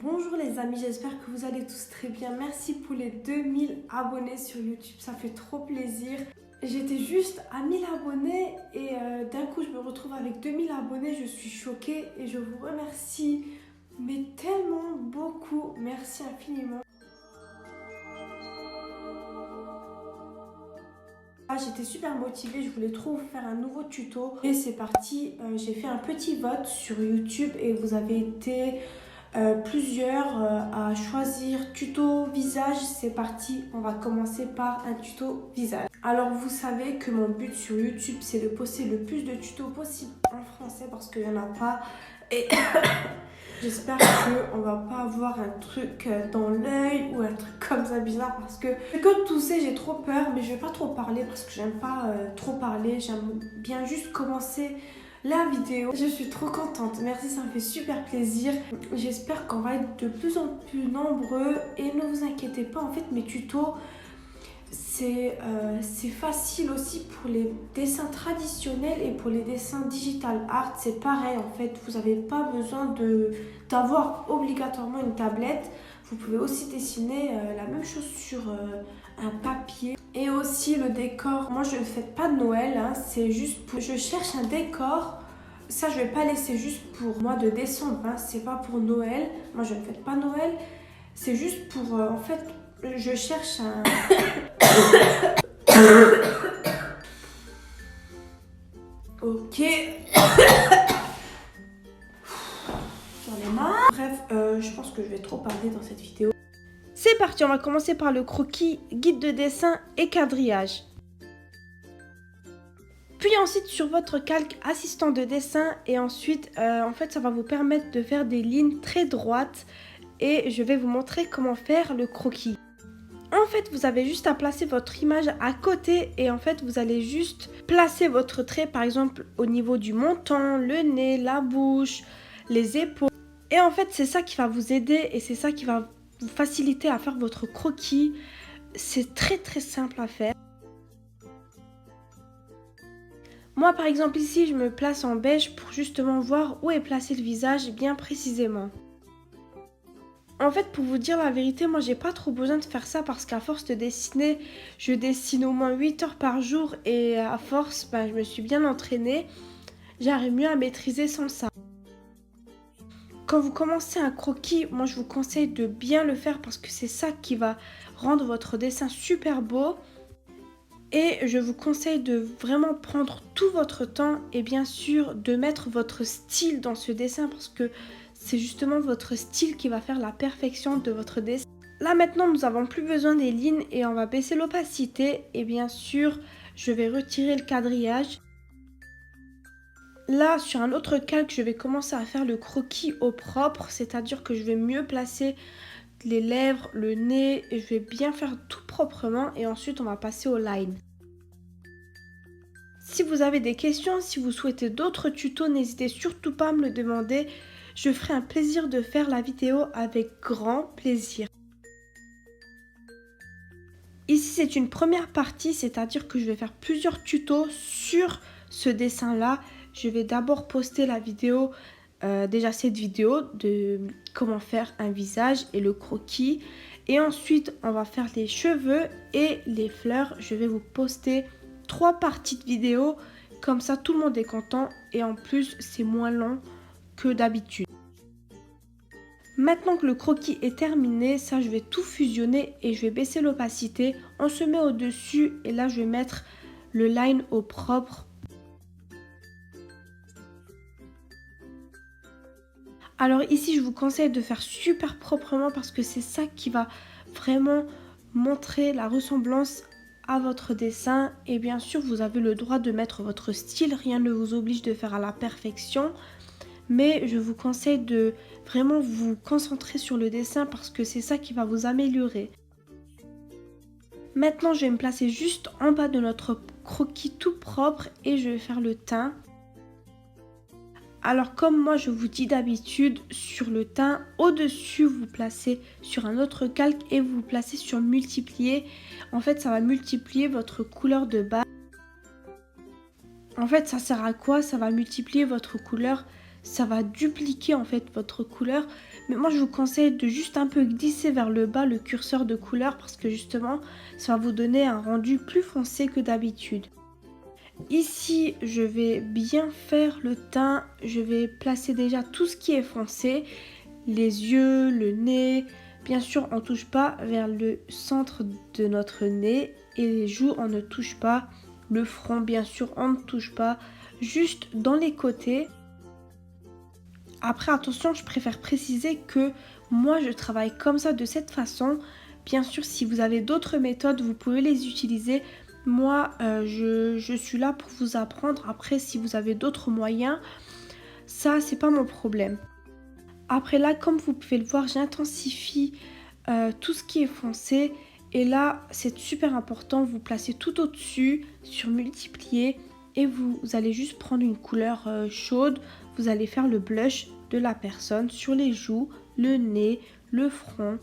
Bonjour les amis, j'espère que vous allez tous très bien. Merci pour les 2000 abonnés sur YouTube, ça fait trop plaisir. J'étais juste à 1000 abonnés et d'un coup je me retrouve avec 2000 abonnés. Je suis choquée et je vous remercie, mais tellement beaucoup. Merci infiniment. J'étais super motivée, je voulais trop vous faire un nouveau tuto. Et c'est parti, j'ai fait un petit vote sur YouTube et vous avez été plusieurs à choisir tuto visage. C'est parti, on va commencer par un tuto visage. Alors vous savez que mon but sur YouTube c'est de poster le plus de tutos possible en français parce qu'il n'y en a pas. Et j'espère qu'on va pas avoir un truc dans l'œil ou un truc comme ça bizarre parce que quand tousser j'ai trop peur, mais je vais pas trop parler parce que j'aime pas trop parler. J'aime bien juste commencer la vidéo. Je suis trop contente, merci, ça me fait super plaisir. J'espère qu'on va être de plus en plus nombreux et ne vous inquiétez pas, en fait mes tutos c'est facile aussi pour les dessins traditionnels et pour les dessins digital art. C'est pareil en fait, vous n'avez pas besoin d'avoir obligatoirement une tablette. Vous pouvez aussi dessiner la même chose sur un papier. Et aussi le décor, moi je ne fais pas de Noël, hein, c'est juste pour... Je cherche un décor, ça je vais pas laisser juste pour mois de décembre, hein, c'est pas pour Noël. Moi je ne fais pas Noël, c'est juste pour en fait, je cherche un... Ok. J'en ai marre. Bref, je pense que je vais trop parler dans cette vidéo. C'est parti, on va commencer par le croquis, guide de dessin et quadrillage. Puis ensuite sur votre calque assistant de dessin et ensuite en fait ça va vous permettre de faire des lignes très droites et je vais vous montrer comment faire le croquis. En fait, vous avez juste à placer votre image à côté et en fait, vous allez juste placer votre trait, par exemple, au niveau du menton, le nez, la bouche, les épaules. Et en fait, c'est ça qui va vous aider et c'est ça qui va vous faciliter à faire votre croquis. C'est très très simple à faire. Moi, par exemple, ici, je me place en beige pour justement voir où est placé le visage bien précisément. En fait, pour vous dire la vérité, moi j'ai pas trop besoin de faire ça parce qu'à force de dessiner, je dessine au moins 8 heures par jour et à force, je me suis bien entraînée. J'arrive mieux à maîtriser sans ça. Quand vous commencez un croquis, moi je vous conseille de bien le faire parce que c'est ça qui va rendre votre dessin super beau. Et je vous conseille de vraiment prendre tout votre temps et bien sûr de mettre votre style dans ce dessin parce que c'est justement votre style qui va faire la perfection de votre dessin. Là maintenant nous n'avons plus besoin des lignes et on va baisser l'opacité et bien sûr je vais retirer le quadrillage. Là sur un autre calque je vais commencer à faire le croquis au propre, c'est-à-dire que je vais mieux placer les lèvres, le nez et je vais bien faire tout proprement et ensuite on va passer au line. Si vous avez des questions, si vous souhaitez d'autres tutos, n'hésitez surtout pas à me le demander. Je ferai un plaisir de faire la vidéo avec grand plaisir. Ici, c'est une première partie, c'est-à-dire que je vais faire plusieurs tutos sur ce dessin-là. Je vais d'abord poster la vidéo, déjà cette vidéo de comment faire un visage et le croquis. Et ensuite, on va faire les cheveux et les fleurs. Je vais vous poster 3 parties de vidéo, comme ça tout le monde est content et en plus c'est moins long que d'habitude. Maintenant que le croquis est terminé, ça je vais tout fusionner et je vais baisser l'opacité. On se met au dessus et là je vais mettre le line au propre. Alors ici je vous conseille de faire super proprement parce que c'est ça qui va vraiment montrer la ressemblance à votre dessin et bien sûr vous avez le droit de mettre votre style, rien ne vous oblige de faire à la perfection, mais je vous conseille de vraiment vous concentrer sur le dessin parce que c'est ça qui va vous améliorer. Maintenant je vais me placer juste en bas de notre croquis tout propre et je vais faire le teint. Alors comme moi je vous dis d'habitude, sur le teint, au-dessus vous placez sur un autre calque et vous placez sur multiplier. En fait ça va multiplier votre couleur de base. En fait ça sert à quoi? Ça va multiplier votre couleur ça va dupliquer en fait votre couleur. Mais moi je vous conseille de juste un peu glisser vers le bas le curseur de couleur parce que justement ça va vous donner un rendu plus foncé que d'habitude. Ici je vais bien faire le teint, je vais placer déjà tout ce qui est foncé, les yeux, le nez. Bien sûr on ne touche pas vers le centre de notre nez et les joues on ne touche pas, le front bien sûr on ne touche pas, juste dans les côtés. Après attention, je préfère préciser que moi je travaille comme ça de cette façon. Bien sûr si vous avez d'autres méthodes vous pouvez les utiliser. Moi je suis là pour vous apprendre. Après si vous avez d'autres moyens, ça c'est pas mon problème. Après là comme vous pouvez le voir j'intensifie tout ce qui est foncé. Et là c'est super important, vous placez tout au dessus sur multiplier. Et vous allez juste prendre une couleur chaude, vous allez faire le blush de la personne sur les joues, le nez, le front.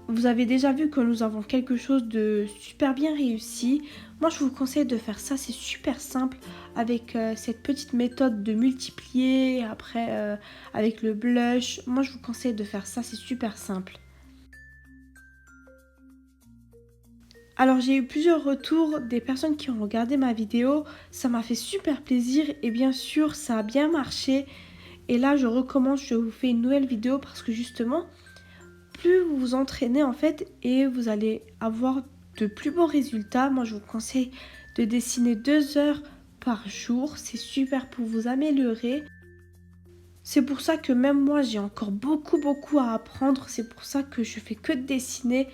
Vous avez déjà vu que nous avons quelque chose de super bien réussi. Moi je vous conseille de faire ça, c'est super simple avec cette petite méthode de multiplier, après avec le blush. Moi je vous conseille de faire ça, c'est super simple. Alors j'ai eu plusieurs retours des personnes qui ont regardé ma vidéo, ça m'a fait super plaisir et bien sûr ça a bien marché. Et là je recommence, je vous fais une nouvelle vidéo parce que justement, plus vous vous entraînez en fait et vous allez avoir de plus beaux résultats. Moi je vous conseille de dessiner 2 heures par jour, c'est super pour vous améliorer. C'est pour ça que même moi j'ai encore beaucoup à apprendre, c'est pour ça que je fais que de dessiner.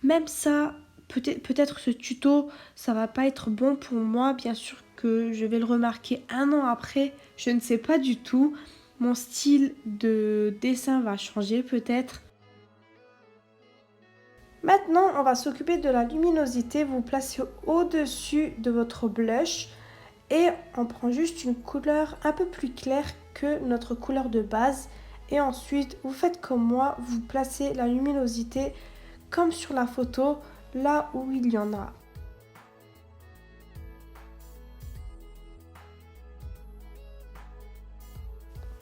Même ça, peut-être ce tuto, ça va pas être bon pour moi, bien sûr que je vais le remarquer 1 an après, je ne sais pas du tout. Mon style de dessin va changer peut-être. Maintenant, on va s'occuper de la luminosité. Vous placez au-dessus de votre blush et on prend juste une couleur un peu plus claire que notre couleur de base. Et ensuite, vous faites comme moi, vous placez la luminosité comme sur la photo, là où il y en a.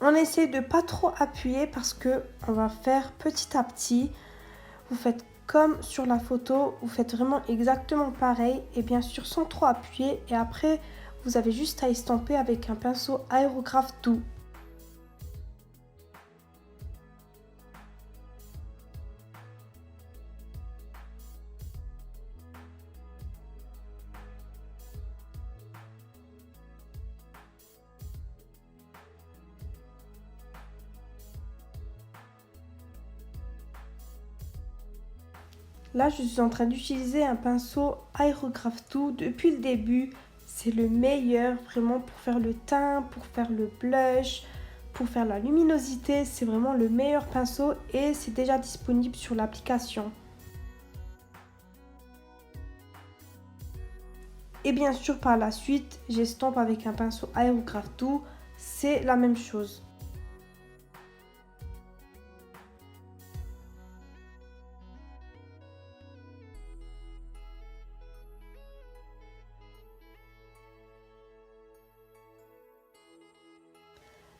On essaie de pas trop appuyer parce que on va faire petit à petit. Vous faites comme sur la photo, vous faites vraiment exactement pareil et bien sûr sans trop appuyer et après vous avez juste à estomper avec un pinceau aérographe doux. Là, je suis en train d'utiliser un pinceau aérographe doux depuis le début. C'est le meilleur vraiment pour faire le teint, pour faire le blush, pour faire la luminosité. C'est vraiment le meilleur pinceau et c'est déjà disponible sur l'application. Et bien sûr, par la suite, j'estompe avec un pinceau aérographe doux. C'est la même chose.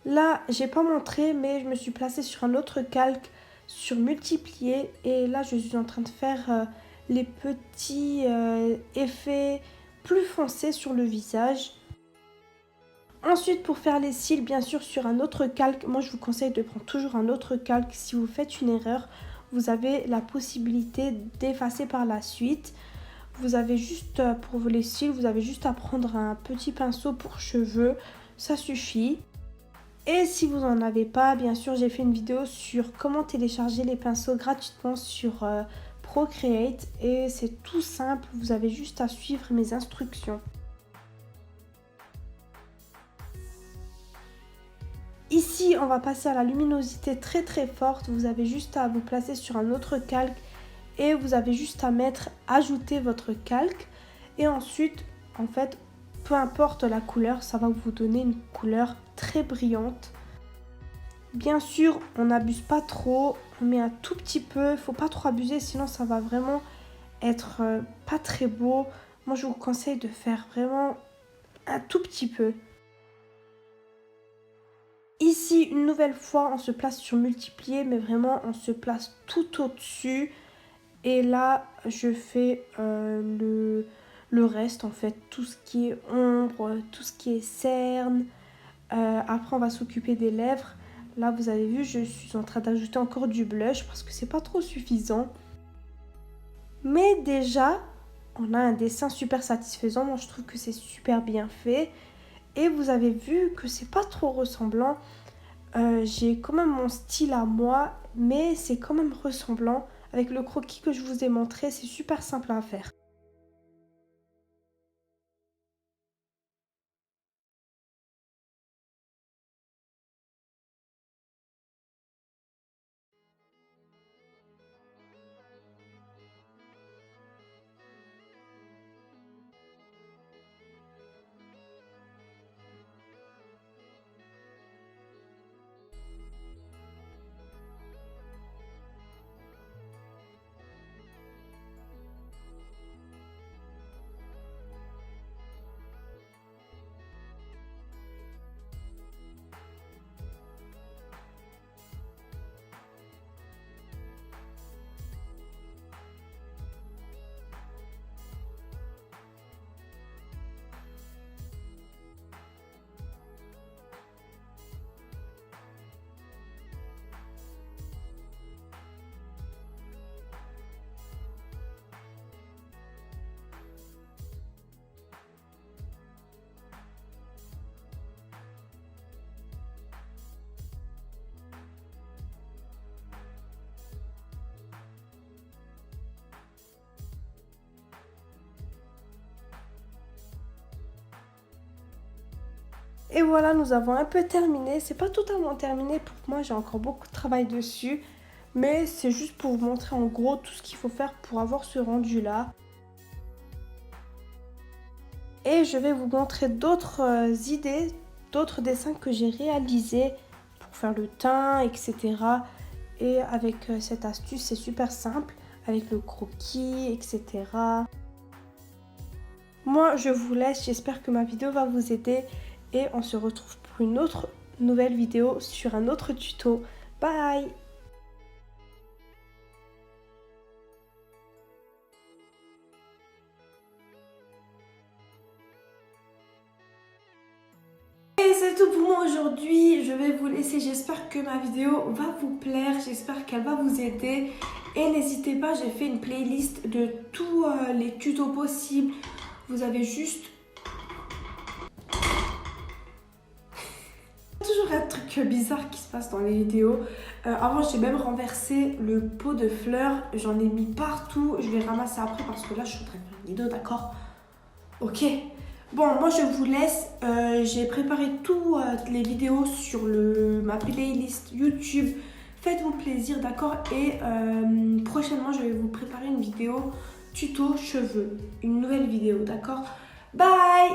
Là, j'ai pas montré, mais je me suis placée sur un autre calque, sur multiplier. Et là, je suis en train de faire les petits effets plus foncés sur le visage. Ensuite, pour faire les cils, bien sûr, sur un autre calque, moi je vous conseille de prendre toujours un autre calque. Si vous faites une erreur, vous avez la possibilité d'effacer par la suite. Vous avez juste, pour les cils, vous avez juste à prendre un petit pinceau pour cheveux, ça suffit. Et si vous n'en avez pas, bien sûr, j'ai fait une vidéo sur comment télécharger les pinceaux gratuitement sur Procreate. Et c'est tout simple, vous avez juste à suivre mes instructions. Ici, on va passer à la luminosité très forte. Vous avez juste à vous placer sur un autre calque et vous avez juste à mettre ajouter votre calque. Et ensuite, en fait, peu importe la couleur, ça va vous donner une couleur très brillante. Bien sûr, on n'abuse pas trop, on met un tout petit peu, faut pas trop abuser, sinon ça va vraiment être pas très beau. Moi, je vous conseille de faire vraiment un tout petit peu. Ici, une nouvelle fois, on se place sur multiplier, mais vraiment, on se place tout au-dessus. Et là, je fais le reste, en fait, tout ce qui est ombre, tout ce qui est cerne. Après, on va s'occuper des lèvres. Là, vous avez vu, je suis en train d'ajouter encore du blush parce que c'est pas trop suffisant. Mais déjà, on a un dessin super satisfaisant. Moi, je trouve que c'est super bien fait. Et vous avez vu que c'est pas trop ressemblant. J'ai quand même mon style à moi, mais c'est quand même ressemblant. Avec le croquis que je vous ai montré, c'est super simple à faire. Et voilà, nous avons un peu terminé. C'est pas totalement terminé pour moi, j'ai encore beaucoup de travail dessus. Mais c'est juste pour vous montrer en gros tout ce qu'il faut faire pour avoir ce rendu là. Et je vais vous montrer d'autres idées, d'autres dessins que j'ai réalisés pour faire le teint, etc. Et avec cette astuce, c'est super simple, avec le croquis, etc. Moi, je vous laisse, j'espère que ma vidéo va vous aider. Et on se retrouve pour une autre nouvelle vidéo sur un autre tuto. Bye! Et c'est tout pour moi aujourd'hui, je vais vous laisser, j'espère que ma vidéo va vous plaire, j'espère qu'elle va vous aider. Et n'hésitez pas, j'ai fait une playlist de tous les tutos possibles. Vous avez juste... toujours un truc bizarre qui se passe dans les vidéos. Avant, j'ai même renversé le pot de fleurs, j'en ai mis partout. Je vais ramasser après parce que là, je suis en train de faire une vidéo, d'accord? Ok. Bon, moi je vous laisse. J'ai préparé toutes les vidéos sur ma playlist YouTube. Faites-vous plaisir, d'accord? Et prochainement, je vais vous préparer une vidéo tuto cheveux. Une nouvelle vidéo, d'accord? Bye!